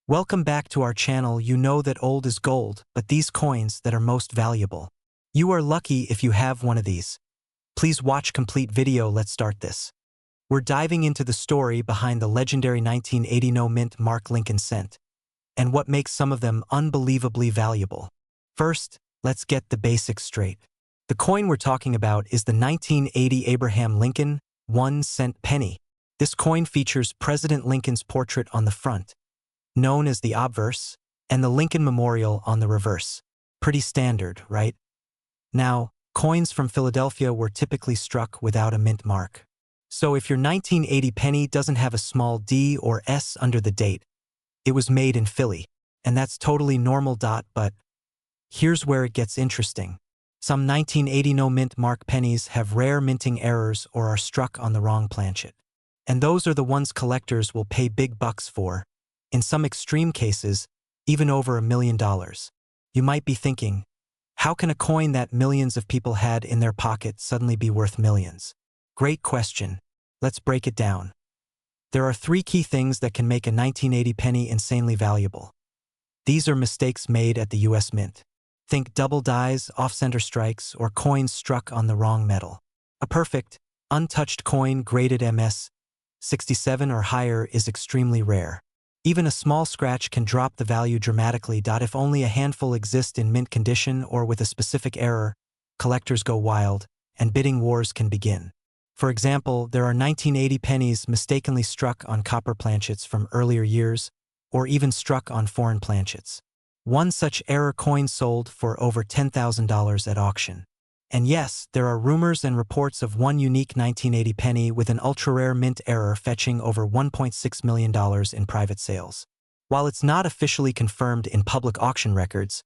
Welcome back to our channel. You know that old is gold, but these coins that are most valuable. You are lucky if you have one of these. Please watch complete video. Let's start this. We're diving into the story behind the legendary 1980 no mint mark Lincoln cent, and what makes some of them unbelievably valuable. First, let's get the basics straight. The coin we're talking about is the 1980 Abraham Lincoln 1-cent penny. This coin features President Lincoln's portrait on the front, known as the obverse, and the Lincoln Memorial on the reverse. Pretty standard, right? Now, coins from Philadelphia were typically struck without a mint mark. So if your 1980 penny doesn't have a small D or S under the date, it was made in Philly, and that's totally normal. But here's where it gets interesting. Some 1980 no mint mark pennies have rare minting errors or are struck on the wrong planchet. And those are the ones collectors will pay big bucks for, in some extreme cases, even over $1 million. You might be thinking, how can a coin that millions of people had in their pocket suddenly be worth millions? Great question. Let's break it down. There are 3 key things that can make a 1980 penny insanely valuable. These are mistakes made at the US Mint. Think double dies, off-center strikes, or coins struck on the wrong metal. A perfect, untouched coin graded MS 67 or higher is extremely rare. Even a small scratch can drop the value dramatically. If only a handful exist in mint condition or with a specific error, collectors go wild, and bidding wars can begin. For example, there are 1980 pennies mistakenly struck on copper planchets from earlier years, or even struck on foreign planchets. One such error coin sold for over $10,000 at auction. And yes, there are rumors and reports of one unique 1980 penny with an ultra-rare mint error fetching over $1.6 million in private sales. While it's not officially confirmed in public auction records,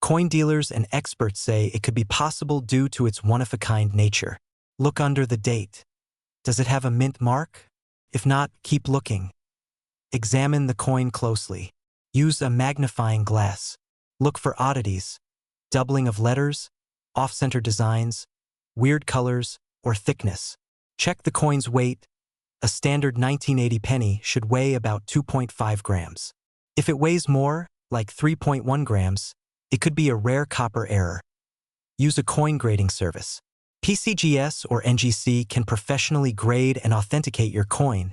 coin dealers and experts say it could be possible due to its one-of-a-kind nature. Look under the date. Does it have a mint mark? If not, keep looking. Examine the coin closely. Use a magnifying glass. Look for oddities, doubling of letters, off-center designs, weird colors, or thickness. Check the coin's weight. A standard 1980 penny should weigh about 2.5 grams. If it weighs more, like 3.1 grams, it could be a rare copper error. Use a coin grading service. PCGS or NGC can professionally grade and authenticate your coin.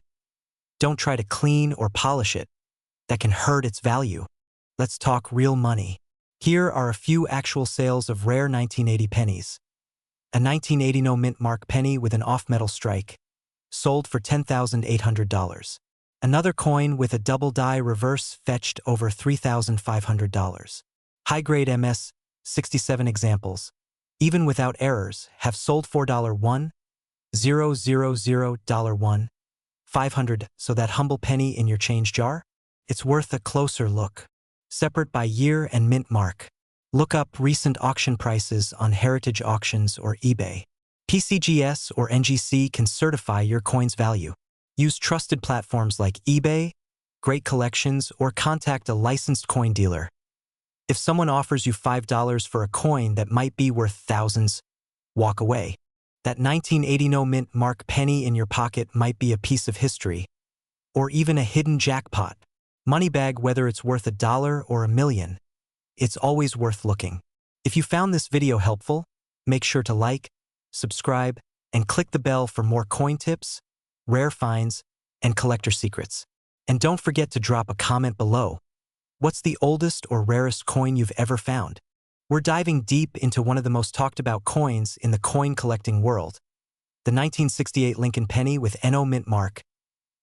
Don't try to clean or polish it. That can hurt its value. Let's talk real money. Here are a few actual sales of rare 1980 pennies. A 1980 no mint mark penny with an off-metal strike, sold for $10,800. Another coin with a double die reverse fetched over $3,500. High-grade MS 67 examples, even without errors, have sold for $1,000,1 $500. So that humble penny in your change jar? It's worth a closer look. Separate by year and mint mark. Look up recent auction prices on Heritage Auctions or eBay. PCGS or NGC can certify your coin's value. Use trusted platforms like eBay, Great Collections, or contact a licensed coin dealer. If someone offers you $5 for a coin that might be worth thousands, walk away. That 1980 no mint mark penny in your pocket might be a piece of history, or even a hidden jackpot. Moneybag, whether it's worth $1 or $1 million, it's always worth looking. If you found this video helpful, make sure to like, subscribe, and click the bell for more coin tips, rare finds, and collector secrets. And don't forget to drop a comment below. What's the oldest or rarest coin you've ever found? We're diving deep into one of the most talked about coins in the coin collecting world, the 1968 Lincoln penny with NO mint mark,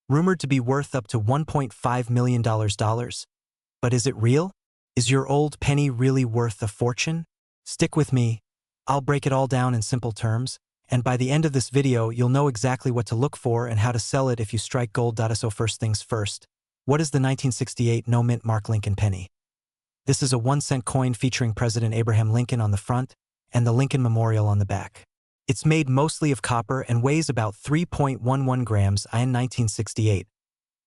rumored to be worth up to $1.5 million. But is it real? Is your old penny really worth a fortune? Stick with me. I'll break it all down in simple terms, and by the end of this video, you'll know exactly what to look for and how to sell it if you strike gold. So first things first, what is the 1968 no mint mark Lincoln penny? This is a 1-cent coin featuring President Abraham Lincoln on the front and the Lincoln Memorial on the back. It's made mostly of copper and weighs about 3.11 grams. In 1968,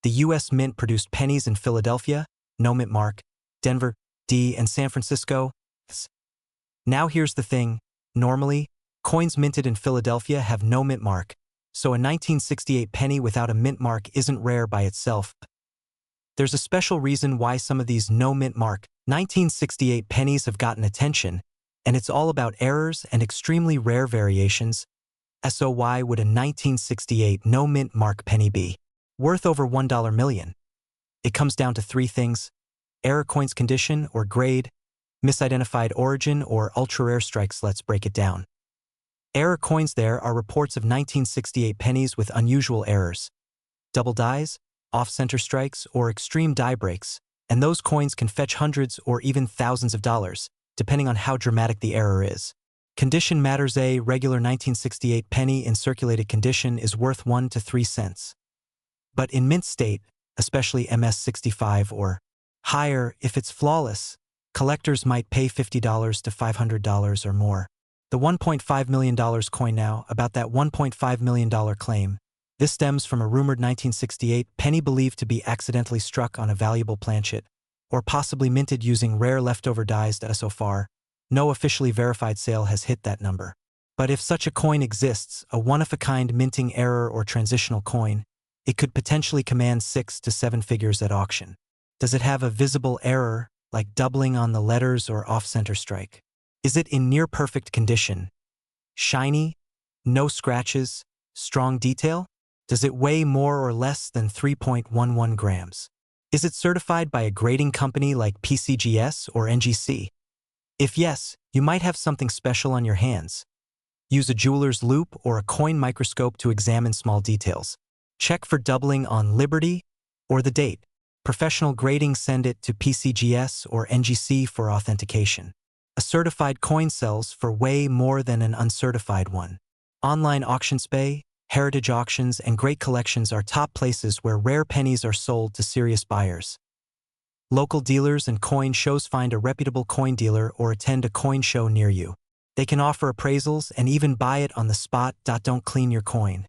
the U.S. Mint produced pennies in Philadelphia, no mint mark, Denver, D, and San Francisco. Now here's the thing. Normally, coins minted in Philadelphia have no mint mark, so a 1968 penny without a mint mark isn't rare by itself. There's a special reason why some of these no-mint mark 1968 pennies have gotten attention, and it's all about errors and extremely rare variations. So why would a 1968 no-mint mark penny be worth over $1 million? It comes down to three things: error coin's condition or grade, misidentified origin, or ultra-rare strikes. Let's break it down. Error coins: there are reports of 1968 pennies with unusual errors, double dies, off-center strikes, or extreme die breaks, and those coins can fetch hundreds or even thousands of dollars, depending on how dramatic the error is. Condition matters. A regular 1968 penny in circulated condition is worth 1 to 3 cents. But in mint state, especially MS-65 or higher, if it's flawless, collectors might pay $50 to $500 or more. The $1.5 million coin now, about that $1.5 million claim. This stems from a rumored 1968 penny believed to be accidentally struck on a valuable planchet, or possibly minted using rare leftover dies. So far, no officially verified sale has hit that number. But if such a coin exists, a one-of-a-kind minting error or transitional coin, it could potentially command 6 to 7 figures at auction. Does it have a visible error, like doubling on the letters or off-center strike? Is it in near-perfect condition? Shiny? No scratches? Strong detail? Does it weigh more or less than 3.11 grams? Is it certified by a grading company like PCGS or NGC? If yes, you might have something special on your hands. Use a jeweler's loupe or a coin microscope to examine small details. Check for doubling on Liberty or the date. Professional grading: send it to PCGS or NGC for authentication. A certified coin sells for way more than an uncertified one. Online auctions: eBay, heritage auctions, and great collections are top places where rare pennies are sold to serious buyers. Local dealers and coin shows: find a reputable coin dealer or attend a coin show near you. They can offer appraisals and even buy it on the spot. Don't clean your coin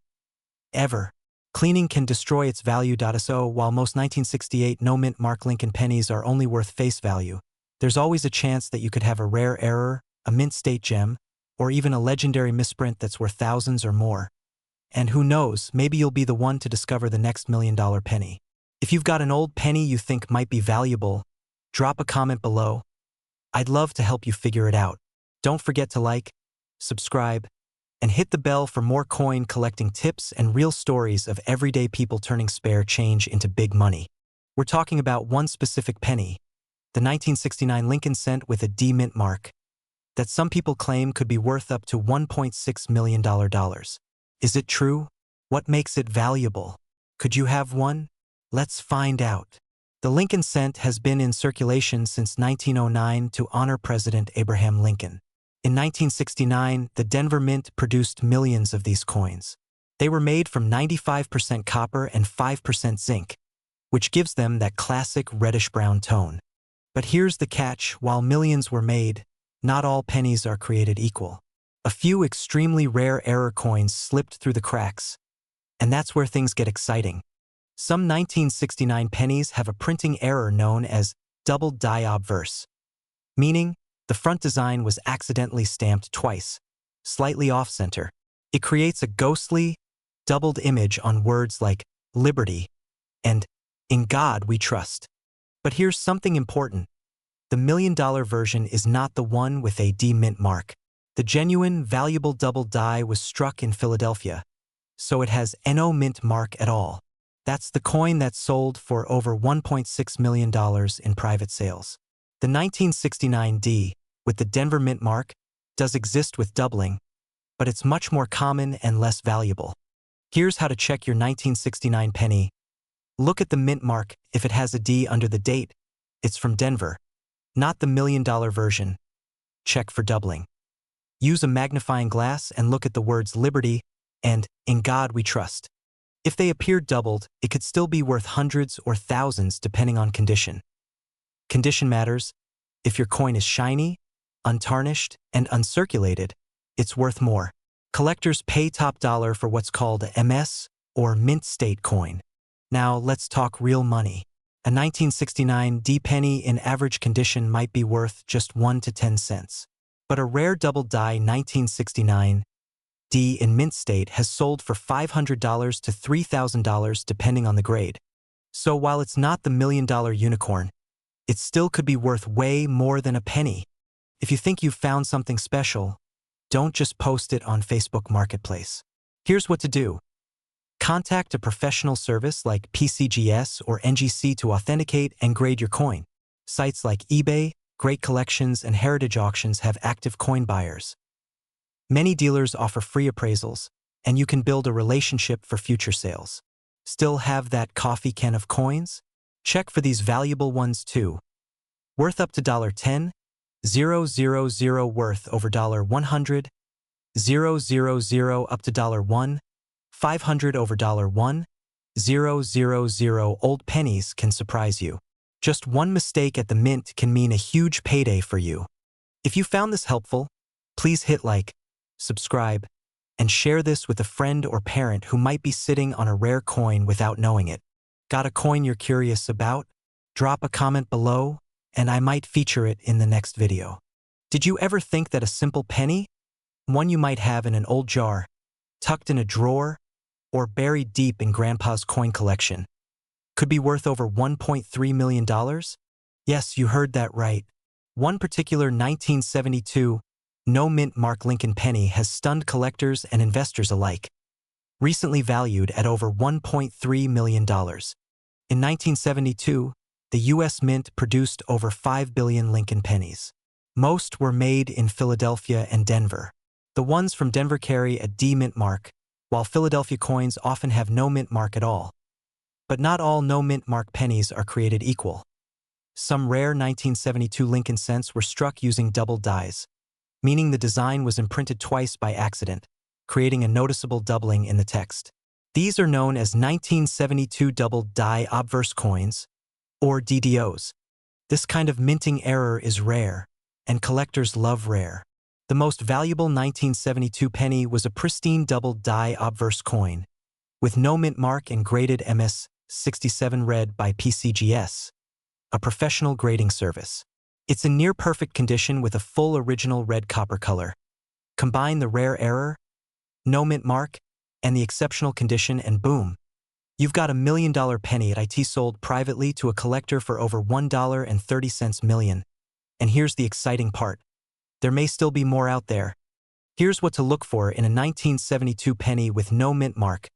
ever. Cleaning can destroy its value. So while most 1968 no-mint mark Lincoln pennies are only worth face value, there's always a chance that you could have a rare error, a mint state gem, or even a legendary misprint that's worth thousands or more. And who knows, maybe you'll be the one to discover the next $1 million penny. If you've got an old penny you think might be valuable, drop a comment below. I'd love to help you figure it out. Don't forget to like, subscribe, and hit the bell for more coin collecting tips and real stories of everyday people turning spare change into big money. We're talking about one specific penny, the 1969 Lincoln cent with a D mint mark, that some people claim could be worth up to $1.6 million. Is it true? What makes it valuable? Could you have one? Let's find out. The Lincoln cent has been in circulation since 1909 to honor President Abraham Lincoln. In 1969, the Denver Mint produced millions of these coins. They were made from 95% copper and 5% zinc, which gives them that classic reddish-brown tone. But here's the catch: while millions were made, not all pennies are created equal. A few extremely rare error coins slipped through the cracks, and that's where things get exciting. Some 1969 pennies have a printing error known as double die obverse, meaning the front design was accidentally stamped twice, slightly off-center. It creates a ghostly, doubled image on words like Liberty and In God We Trust. But here's something important. The $1 million version is not the one with a D mint mark. The genuine, valuable double die was struck in Philadelphia, so it has no mint mark at all. That's the coin that sold for over $1.6 million in private sales. The 1969 D, with the Denver mint mark, does exist with doubling, but it's much more common and less valuable. Here's how to check your 1969 penny. Look at the mint mark. If it has a D under the date, it's from Denver, not the $1 million version. Check for doubling. Use a magnifying glass and look at the words Liberty and In God We Trust. If they appear doubled, it could still be worth hundreds or thousands depending on condition. Condition matters. If your coin is shiny, untarnished, and uncirculated, it's worth more. Collectors pay top dollar for what's called a MS, or mint state coin. Now let's talk real money. A 1969 D penny in average condition might be worth just 1 to 10 cents. But a rare double die 1969 D in mint state has sold for $500 to $3,000 depending on the grade. So while it's not the million-dollar unicorn, it still could be worth way more than a penny. If you think you've found something special, don't just post it on Facebook Marketplace. Here's what to do. Contact a professional service like PCGS or NGC to authenticate and grade your coin. Sites like eBay, Great Collections, and Heritage Auctions have active coin buyers. Many dealers offer free appraisals, and you can build a relationship for future sales. Still have that coffee can of coins? Check for these valuable ones too. Worth up to $10, 000 worth over $100, 000 up to $1, 500 over $1, 000. Old pennies can surprise you. Just one mistake at the mint can mean a huge payday for you. If you found this helpful, please hit like, subscribe, and share this with a friend or parent who might be sitting on a rare coin without knowing it. Got a coin you're curious about? Drop a comment below, and I might feature it in the next video. Did you ever think that a simple penny, one you might have in an old jar, tucked in a drawer, or buried deep in Grandpa's coin collection, could be worth over $1.3 million? Yes, you heard that right. One particular 1972 no-mint Mark Lincoln penny has stunned collectors and investors alike. Recently valued at over $1.3 million. In 1972, the U.S. Mint produced over 5 billion Lincoln pennies. Most were made in Philadelphia and Denver. The ones from Denver carry a D mint mark, while Philadelphia coins often have no mint mark at all. But not all no mint mark pennies are created equal. Some rare 1972 Lincoln cents were struck using double dies, meaning the design was imprinted twice by accident, creating a noticeable doubling in the text. These are known as 1972 double die obverse coins, or DDOs. This kind of minting error is rare, and collectors love rare. The most valuable 1972 penny was a pristine double die obverse coin, with no mint mark and graded MS-67 read by PCGS, a professional grading service. It's in near-perfect condition with a full original red copper color. Combine the rare error, no mint mark, and the exceptional condition, and boom, you've got $1 million penny at IT sold privately to a collector for over $1.30 million. And here's the exciting part. There may still be more out there. Here's what to look for in a 1972 penny with no mint mark.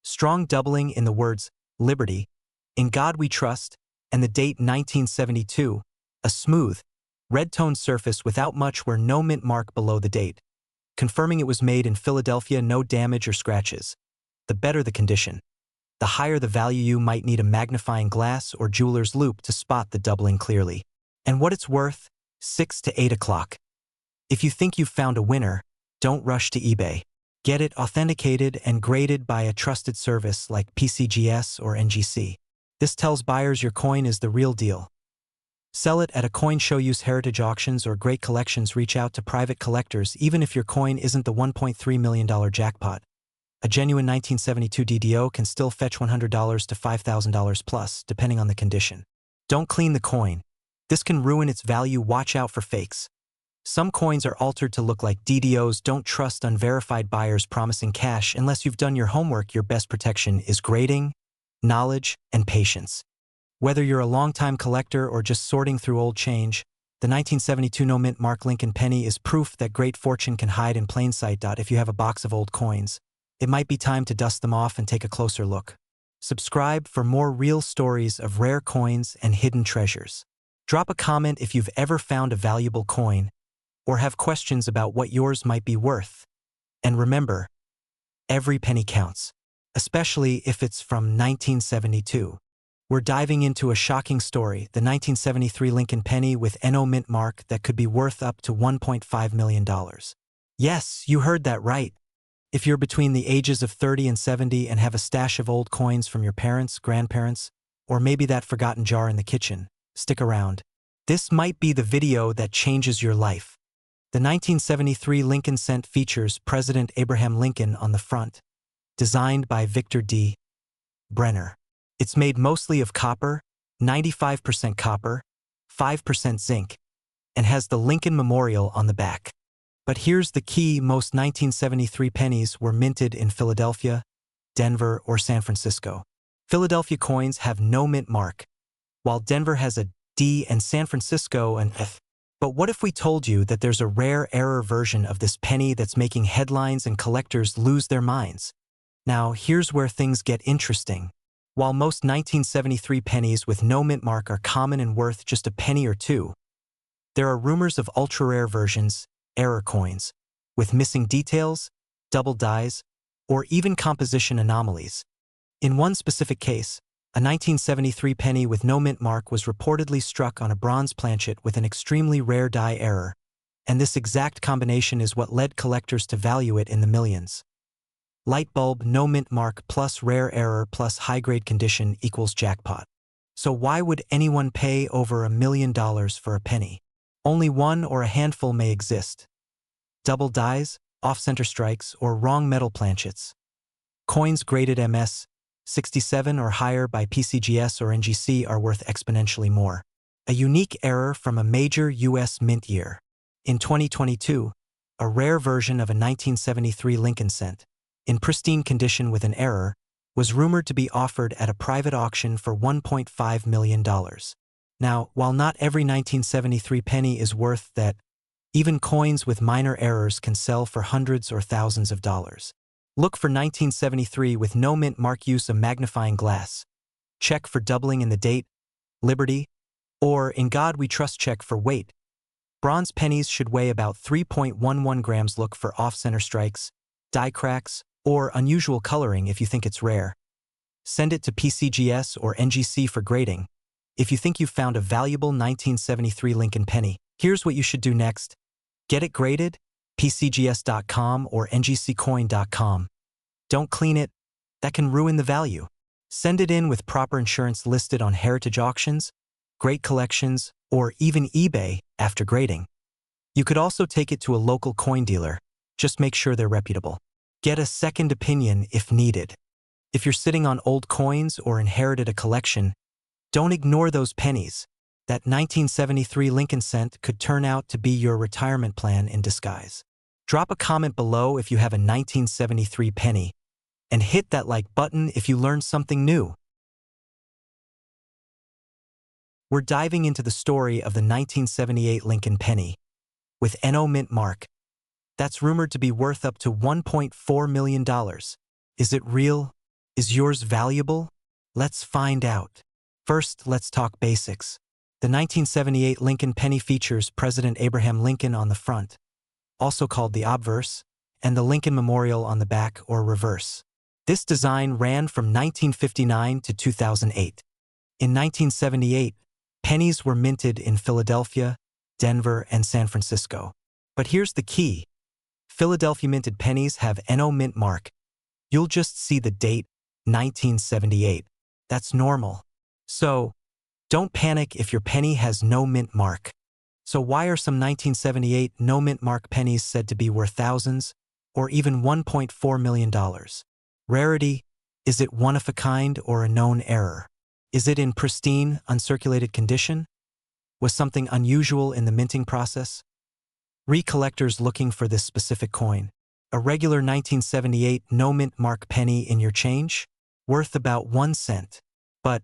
Strong doubling in the words, Liberty, In God We Trust, and the date 1972, a smooth, red-toned surface without much or no mint mark below the date, confirming it was made in Philadelphia, no damage or scratches. The better the condition, the higher the value. You might need a magnifying glass or jeweler's loupe to spot the doubling clearly. And what it's worth, 6 to 8 o'clock. If you think you've found a winner, don't rush to eBay. Get it authenticated and graded by a trusted service like PCGS or NGC. This tells buyers your coin is the real deal. Sell it at a coin show. Use Heritage Auctions or Great Collections. Reach out to private collectors even if your coin isn't the $1.3 million jackpot. A genuine 1972 DDO can still fetch $100 to $5,000 plus, depending on the condition. Don't clean the coin. This can ruin its value. Watch out for fakes. Some coins are altered to look like DDOs. Don't trust unverified buyers promising cash unless you've done your homework. Your best protection is grading, knowledge, and patience. Whether you're a longtime collector or just sorting through old change, the 1972 no mint Mark Lincoln penny is proof that great fortune can hide in plain sight. If you have a box of old coins, it might be time to dust them off and take a closer look. Subscribe for more real stories of rare coins and hidden treasures. Drop a comment if you've ever found a valuable coin or have questions about what yours might be worth. And remember, every penny counts, especially if it's from 1972. We're diving into a shocking story, the 1973 Lincoln penny with NO mint mark that could be worth up to $1.5 million. Yes, you heard that right. If you're between the ages of 30 and 70 and have a stash of old coins from your parents, grandparents, or maybe that forgotten jar in the kitchen, stick around. This might be the video that changes your life. The 1973 Lincoln cent features President Abraham Lincoln on the front, designed by Victor D. Brenner. It's made mostly of copper, 95% copper, 5% zinc, and has the Lincoln Memorial on the back. But here's the key: most 1973 pennies were minted in Philadelphia, Denver, or San Francisco. Philadelphia coins have no mint mark, while Denver has a D and San Francisco an F. But what if we told you that there's a rare error version of this penny that's making headlines and collectors lose their minds? Now, here's where things get interesting. While most 1973 pennies with no mint mark are common and worth just a penny or two, there are rumors of ultra-rare versions, error coins, with missing details, double dies, or even composition anomalies. In one specific case, a 1973 penny with no mint mark was reportedly struck on a bronze planchet with an extremely rare die error, and this exact combination is what led collectors to value it in the millions. Light bulb, no mint mark plus rare error plus high-grade condition equals jackpot. So why would anyone pay over $1 million for a penny? Only one or a handful may exist. Double dies, off-center strikes, or wrong metal planchets. Coins graded MS 67 or higher by PCGS or NGC are worth exponentially more. A unique error from a major U.S. mint year. In 2022, a rare version of a 1973 Lincoln cent, in pristine condition with an error, was rumored to be offered at a private auction for $1.5 million. Now, while not every 1973 penny is worth that, even coins with minor errors can sell for hundreds or thousands of dollars. Look for 1973 with no mint mark. Use a magnifying glass. Check for doubling in the date, Liberty, or In God We Trust. Check for weight. Bronze pennies should weigh about 3.11 grams. Look for off-center strikes, die cracks, or unusual coloring if you think it's rare. Send it to PCGS or NGC for grading if you think you've found a valuable 1973 Lincoln penny. Here's what you should do next. Get it graded, PCGS.com or NGCcoin.com. Don't clean it, that can ruin the value. Send it in with proper insurance listed on heritage auctions, great collections, or even eBay after grading. You could also take it to a local coin dealer. Just make sure they're reputable. Get a second opinion if needed. If you're sitting on old coins or inherited a collection, don't ignore those pennies. That 1973 Lincoln cent could turn out to be your retirement plan in disguise. Drop a comment below if you have a 1973 penny, and hit that like button if you learned something new. We're diving into the story of the 1978 Lincoln penny, with NO mint mark. That's rumored to be worth up to $1.4 million. Is it real? Is yours valuable? Let's find out. First, let's talk basics. The 1978 Lincoln penny features President Abraham Lincoln on the front, also called the obverse, and the Lincoln Memorial on the back or reverse. This design ran from 1959 to 2008. In 1978, pennies were minted in Philadelphia, Denver, and San Francisco. But here's the key. Philadelphia minted pennies have NO mint mark. You'll just see the date, 1978. That's normal. So, don't panic if your penny has no mint mark. So why are some 1978 no mint mark pennies said to be worth thousands, or even $1.4 million? Rarity? Is it one of a kind or a known error? Is it in pristine, uncirculated condition? Was something unusual in the minting process? Collectors looking for this specific coin. A regular 1978 no mint mark penny in your change? Worth about 1 cent. But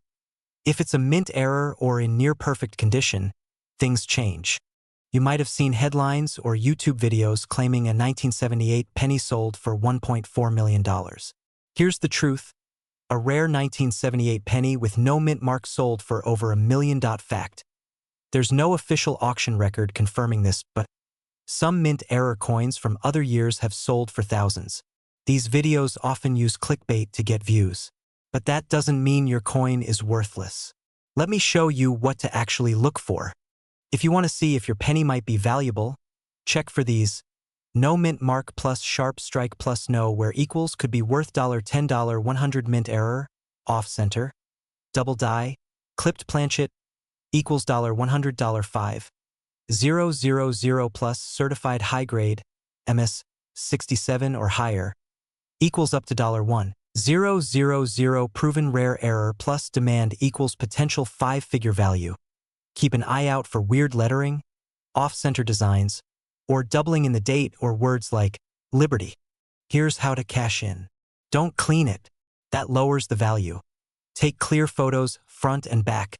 if it's a mint error or in near-perfect condition, things change. You might have seen headlines or YouTube videos claiming a 1978 penny sold for $1.4 million. Here's the truth. A rare 1978 penny with no mint mark sold for over $1 million. Fact. There's no official auction record confirming this, but some mint error coins from other years have sold for thousands. These videos often use clickbait to get views. But that doesn't mean your coin is worthless. Let me show you what to actually look for. If you want to see if your penny might be valuable, check for these. No mint mark plus sharp strike plus no where equals could be worth $10 100 mint error, off center, double die, clipped planchet, equals $100 5, 000 plus certified high grade, MS 67 or higher, equals up to $1. 000 proven rare error plus demand equals potential 5-figure value. Keep an eye out for weird lettering, off-center designs, or doubling in the date or words like Liberty. Here's how to cash in. Don't clean it. That lowers the value. Take clear photos, front and back.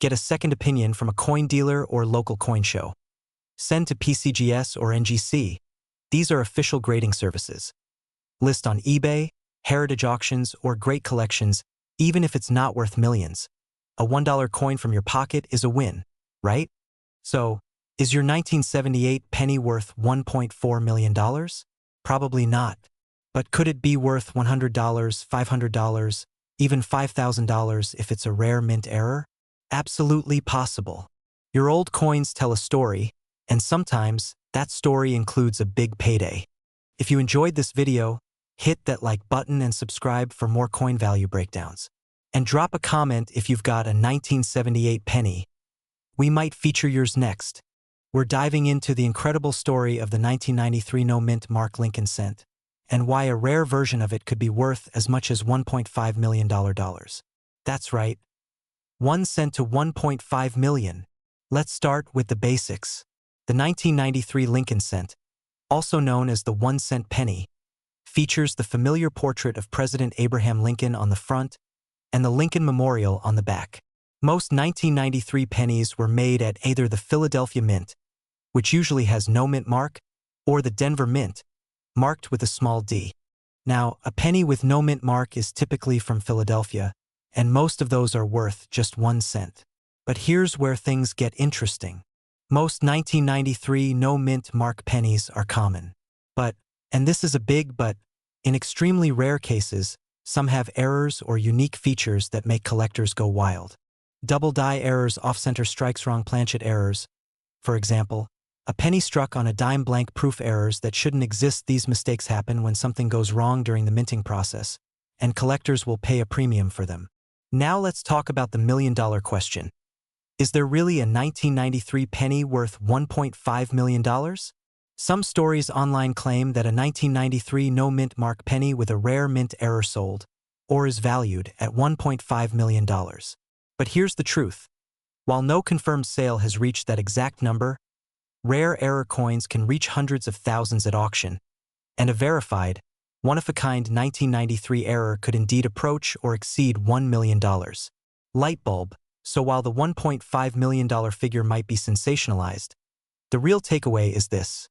Get a second opinion from a coin dealer or local coin show. Send to PCGS or NGC. These are official grading services. List on eBay, heritage auctions, or great collections, even if it's not worth millions. A $1 coin from your pocket is a win, right? So, is your 1978 penny worth $1.4 million? Probably not. But could it be worth $100, $500, even $5,000 if it's a rare mint error? Absolutely possible. Your old coins tell a story, and sometimes that story includes a big payday. If you enjoyed this video, hit that like button and subscribe for more coin value breakdowns. And drop a comment if you've got a 1978 penny. We might feature yours next. We're diving into the incredible story of the 1993 no-mint Mark Lincoln cent, and why a rare version of it could be worth as much as $1.5 million. That's right, 1 cent to $1.5 million. Let's start with the basics. The 1993 Lincoln cent, also known as the 1 cent penny, features the familiar portrait of President Abraham Lincoln on the front and the Lincoln Memorial on the back. Most 1993 pennies were made at either the Philadelphia Mint, which usually has no mint mark, or the Denver Mint, marked with a small d. Now, a penny with no mint mark is typically from Philadelphia, and most of those are worth just 1 cent. But here's where things get interesting. Most 1993 no mint mark pennies are common. But, and this is a big but, in extremely rare cases, some have errors or unique features that make collectors go wild. Double die errors, off-center strikes, wrong planchet errors. For example, a penny struck on a dime blank proof errors that shouldn't exist. These mistakes happen when something goes wrong during the minting process, and collectors will pay a premium for them. Now let's talk about the million-dollar question. Is there really a 1993 penny worth $1.5 million? Some stories online claim that a 1993 no-mint mark penny with a rare mint error sold, or is valued at $1.5 million. But here's the truth. While no confirmed sale has reached that exact number, rare error coins can reach hundreds of thousands at auction, and a verified, one-of-a-kind 1993 error could indeed approach or exceed $1 million. Light bulb. So while the $1.5 million figure might be sensationalized, the real takeaway is this.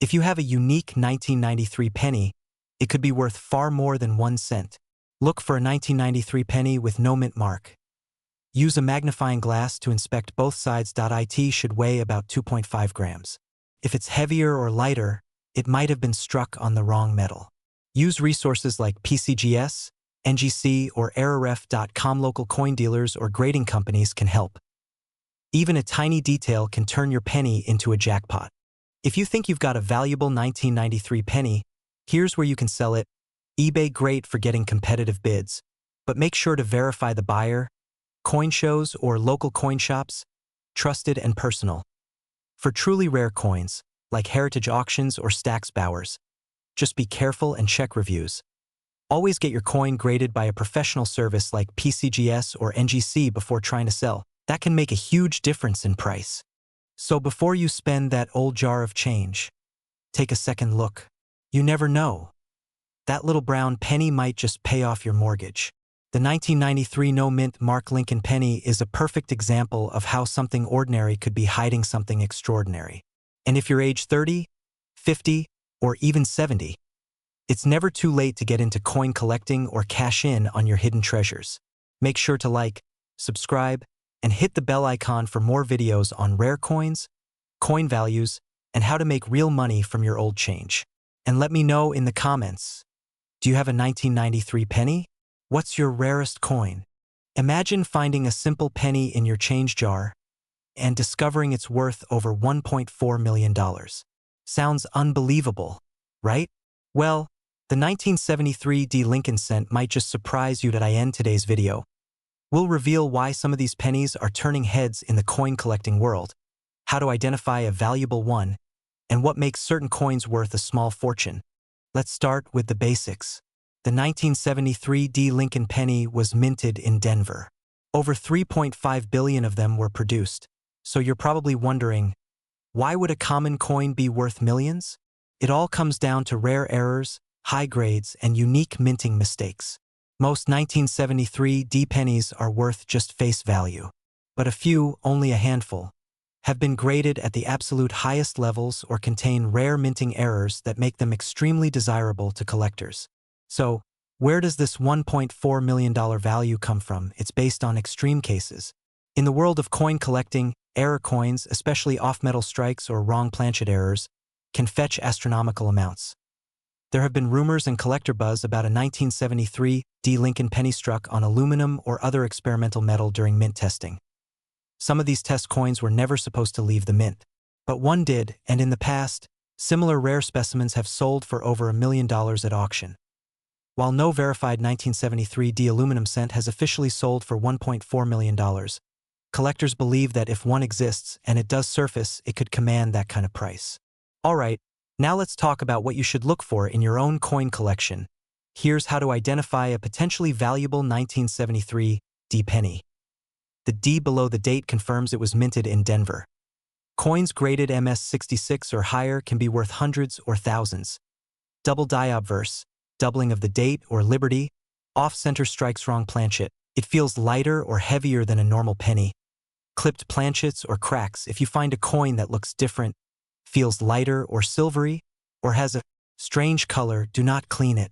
If you have a unique 1993 penny, it could be worth far more than 1 cent. Look for a 1993 penny with no mint mark. Use a magnifying glass to inspect both sides. It should weigh about 2.5 grams. If it's heavier or lighter, it might have been struck on the wrong metal. Use resources like PCGS, NGC, or errorref.com. Local coin dealers or grading companies can help. Even a tiny detail can turn your penny into a jackpot. If you think you've got a valuable 1993 penny, here's where you can sell it. eBay, great for getting competitive bids, but make sure to verify the buyer. Coin shows or local coin shops, trusted and personal. For truly rare coins, like heritage auctions or stacks bowers, just be careful and check reviews. Always get your coin graded by a professional service like PCGS or NGC before trying to sell. That can make a huge difference in price. So before you spend that old jar of change, take a second look. You never know. That little brown penny might just pay off your mortgage. The 1993 no-mint Mark Lincoln penny is a perfect example of how something ordinary could be hiding something extraordinary. And if you're age 30, 50, or even 70, it's never too late to get into coin collecting or cash in on your hidden treasures. Make sure to like, subscribe, and hit the bell icon for more videos on rare coins, coin values, and how to make real money from your old change. And let me know in the comments, do you have a 1993 penny? What's your rarest coin? Imagine finding a simple penny in your change jar and discovering it's worth over $1.4 million. Sounds unbelievable, right? Well, the 1973 Lincoln cent might just surprise you. I end today's video. We'll reveal why some of these pennies are turning heads in the coin collecting world, how to identify a valuable one, and what makes certain coins worth a small fortune. Let's start with the basics. The 1973 Lincoln penny was minted in Denver. Over 3.5 billion of them were produced. So you're probably wondering, why would a common coin be worth millions? It all comes down to rare errors, high grades, and unique minting mistakes. Most 1973 D pennies are worth just face value, but a few, only a handful, have been graded at the absolute highest levels or contain rare minting errors that make them extremely desirable to collectors. So, where does this $1.4 million value come from? It's based on extreme cases. In the world of coin collecting, error coins, especially off-metal strikes or wrong planchet errors, can fetch astronomical amounts. There have been rumors and collector buzz about a 1973 D Lincoln penny struck on aluminum or other experimental metal during mint testing. Some of these test coins were never supposed to leave the mint, but one did, and in the past, similar rare specimens have sold for over $1 million at auction. While no verified 1973 D aluminum cent has officially sold for $1.4 million, collectors believe that if one exists and it does surface, it could command that kind of price. Alright, now let's talk about what you should look for in your own coin collection. Here's how to identify a potentially valuable 1973 D penny. The D below the date confirms it was minted in Denver. Coins graded MS-66 or higher can be worth hundreds or thousands. Double die obverse, doubling of the date or liberty, off-center strikes wrong planchet. It feels lighter or heavier than a normal penny. Clipped planchets or cracks. If you find a coin that looks different, feels lighter or silvery, or has a strange color, do not clean it.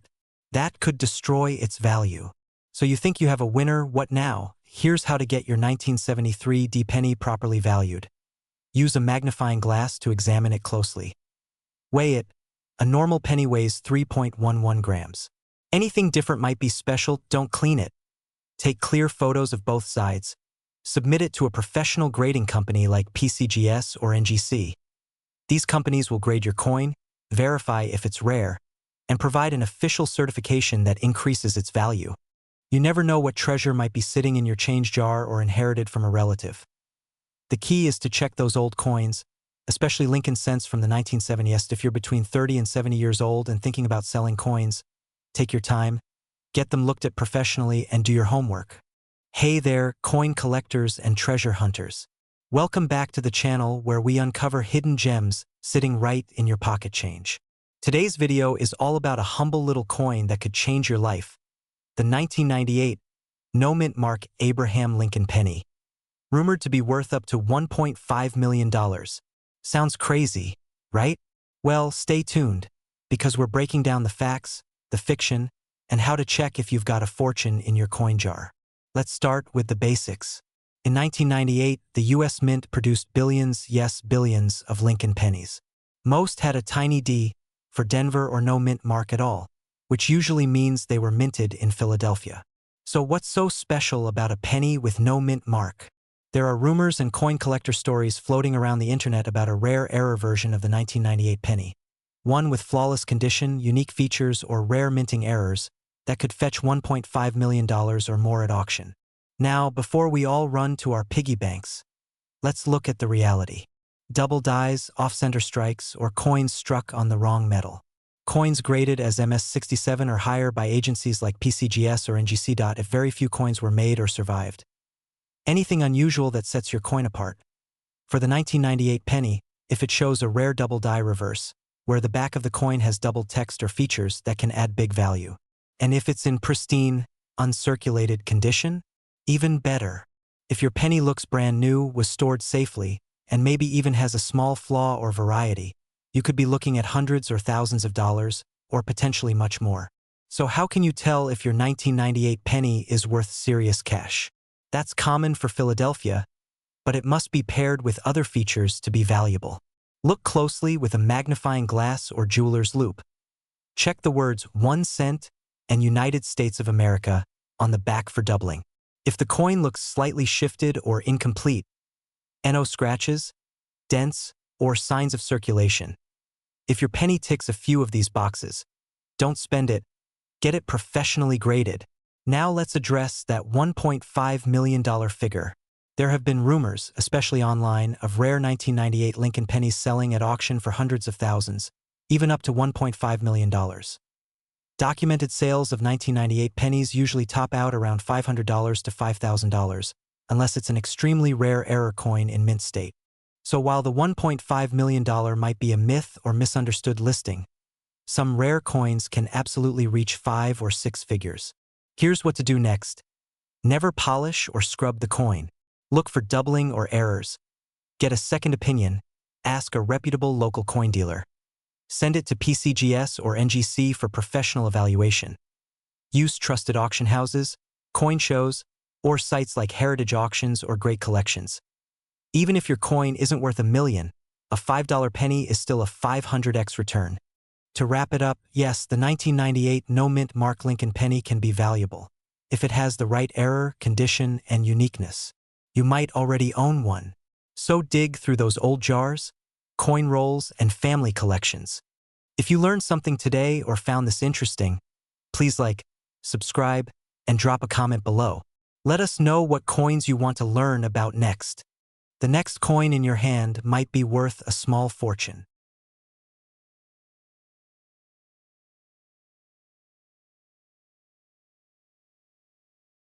That could destroy its value. So you think you have a winner, what now? Here's how to get your 1973 D penny properly valued. Use a magnifying glass to examine it closely. Weigh it. A normal penny weighs 3.11 grams. Anything different might be special, don't clean it. Take clear photos of both sides. Submit it to a professional grading company like PCGS or NGC. These companies will grade your coin, verify if it's rare, and provide an official certification that increases its value. You never know what treasure might be sitting in your change jar or inherited from a relative. The key is to check those old coins, especially Lincoln cents from the 1970s. If you're between 30 and 70 years old and thinking about selling coins, take your time, get them looked at professionally, and do your homework. Hey there, coin collectors and treasure hunters. Welcome back to the channel where we uncover hidden gems sitting right in your pocket change. Today's video is all about a humble little coin that could change your life. The 1998 no mint mark Abraham Lincoln penny. Rumored to be worth up to $1.5 million. Sounds crazy, right? Well, stay tuned, because we're breaking down the facts, the fiction, and how to check if you've got a fortune in your coin jar. Let's start with the basics. In 1998, the US Mint produced billions, yes, billions, of Lincoln pennies. Most had a tiny D for Denver or no mint mark at all, which usually means they were minted in Philadelphia. So what's so special about a penny with no mint mark? There are rumors and coin collector stories floating around the internet about a rare error version of the 1998 penny. One with flawless condition, unique features, or rare minting errors that could fetch $1.5 million or more at auction. Now, before we all run to our piggy banks, let's look at the reality. Double dies, off-center strikes, or coins struck on the wrong metal. Coins graded as MS-67 or higher by agencies like PCGS or NGC. If very few coins were made or survived. Anything unusual that sets your coin apart. For the 1998 penny, if it shows a rare double die reverse, where the back of the coin has double text or features that can add big value. And if it's in pristine, uncirculated condition, even better. If your penny looks brand new, was stored safely, and maybe even has a small flaw or variety, you could be looking at hundreds or thousands of dollars, or potentially much more. So how can you tell if your 1998 penny is worth serious cash? That's common for Philadelphia, but it must be paired with other features to be valuable. Look closely with a magnifying glass or jeweler's loupe. Check the words 1 cent and United States of America on the back for doubling. If the coin looks slightly shifted or incomplete, NO scratches, dents, or signs of circulation. If your penny ticks a few of these boxes, don't spend it, get it professionally graded. Now let's address that $1.5 million figure. There have been rumors, especially online, of rare 1998 Lincoln pennies selling at auction for hundreds of thousands, even up to $1.5 million. Documented sales of 1998 pennies usually top out around $500 to $5,000, unless it's an extremely rare error coin in mint state. So while the $1.5 million might be a myth or misunderstood listing, some rare coins can absolutely reach 5 or 6 figures. Here's what to do next. Never polish or scrub the coin. Look for doubling or errors. Get a second opinion. Ask a reputable local coin dealer. Send it to PCGS or NGC for professional evaluation. Use trusted auction houses, coin shows, or sites like Heritage Auctions or Great Collections. Even if your coin isn't worth $1 million, a $5 penny is still a 500x return. To wrap it up, yes, the 1998 no-mint Mark Lincoln penny can be valuable if it has the right error, condition, and uniqueness. You might already own one. So dig through those old jars, coin rolls, and family collections. If you learned something today or found this interesting, please like, subscribe, and drop a comment below. Let us know what coins you want to learn about next. The next coin in your hand might be worth a small fortune.